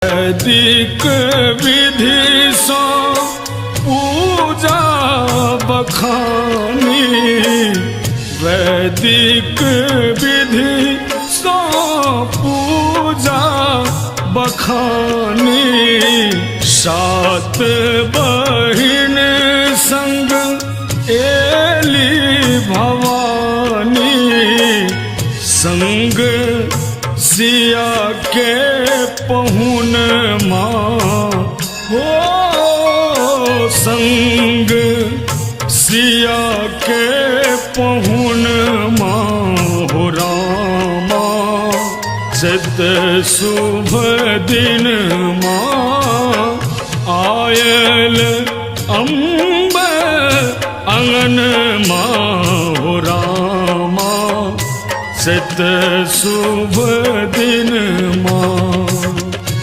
वैदिक विधि सो पूजा बखानी, वैदिक विधि सो पूजा बखानी। सात बहिन संग एली भवानी, संग सिया के पहुन माँ हो, संग सिया के पहुन माँ हो रामा। चित शुभ दिन माँ आयल अम्ब अंगन माँ हो रामा। चित शुभ दिन माँ।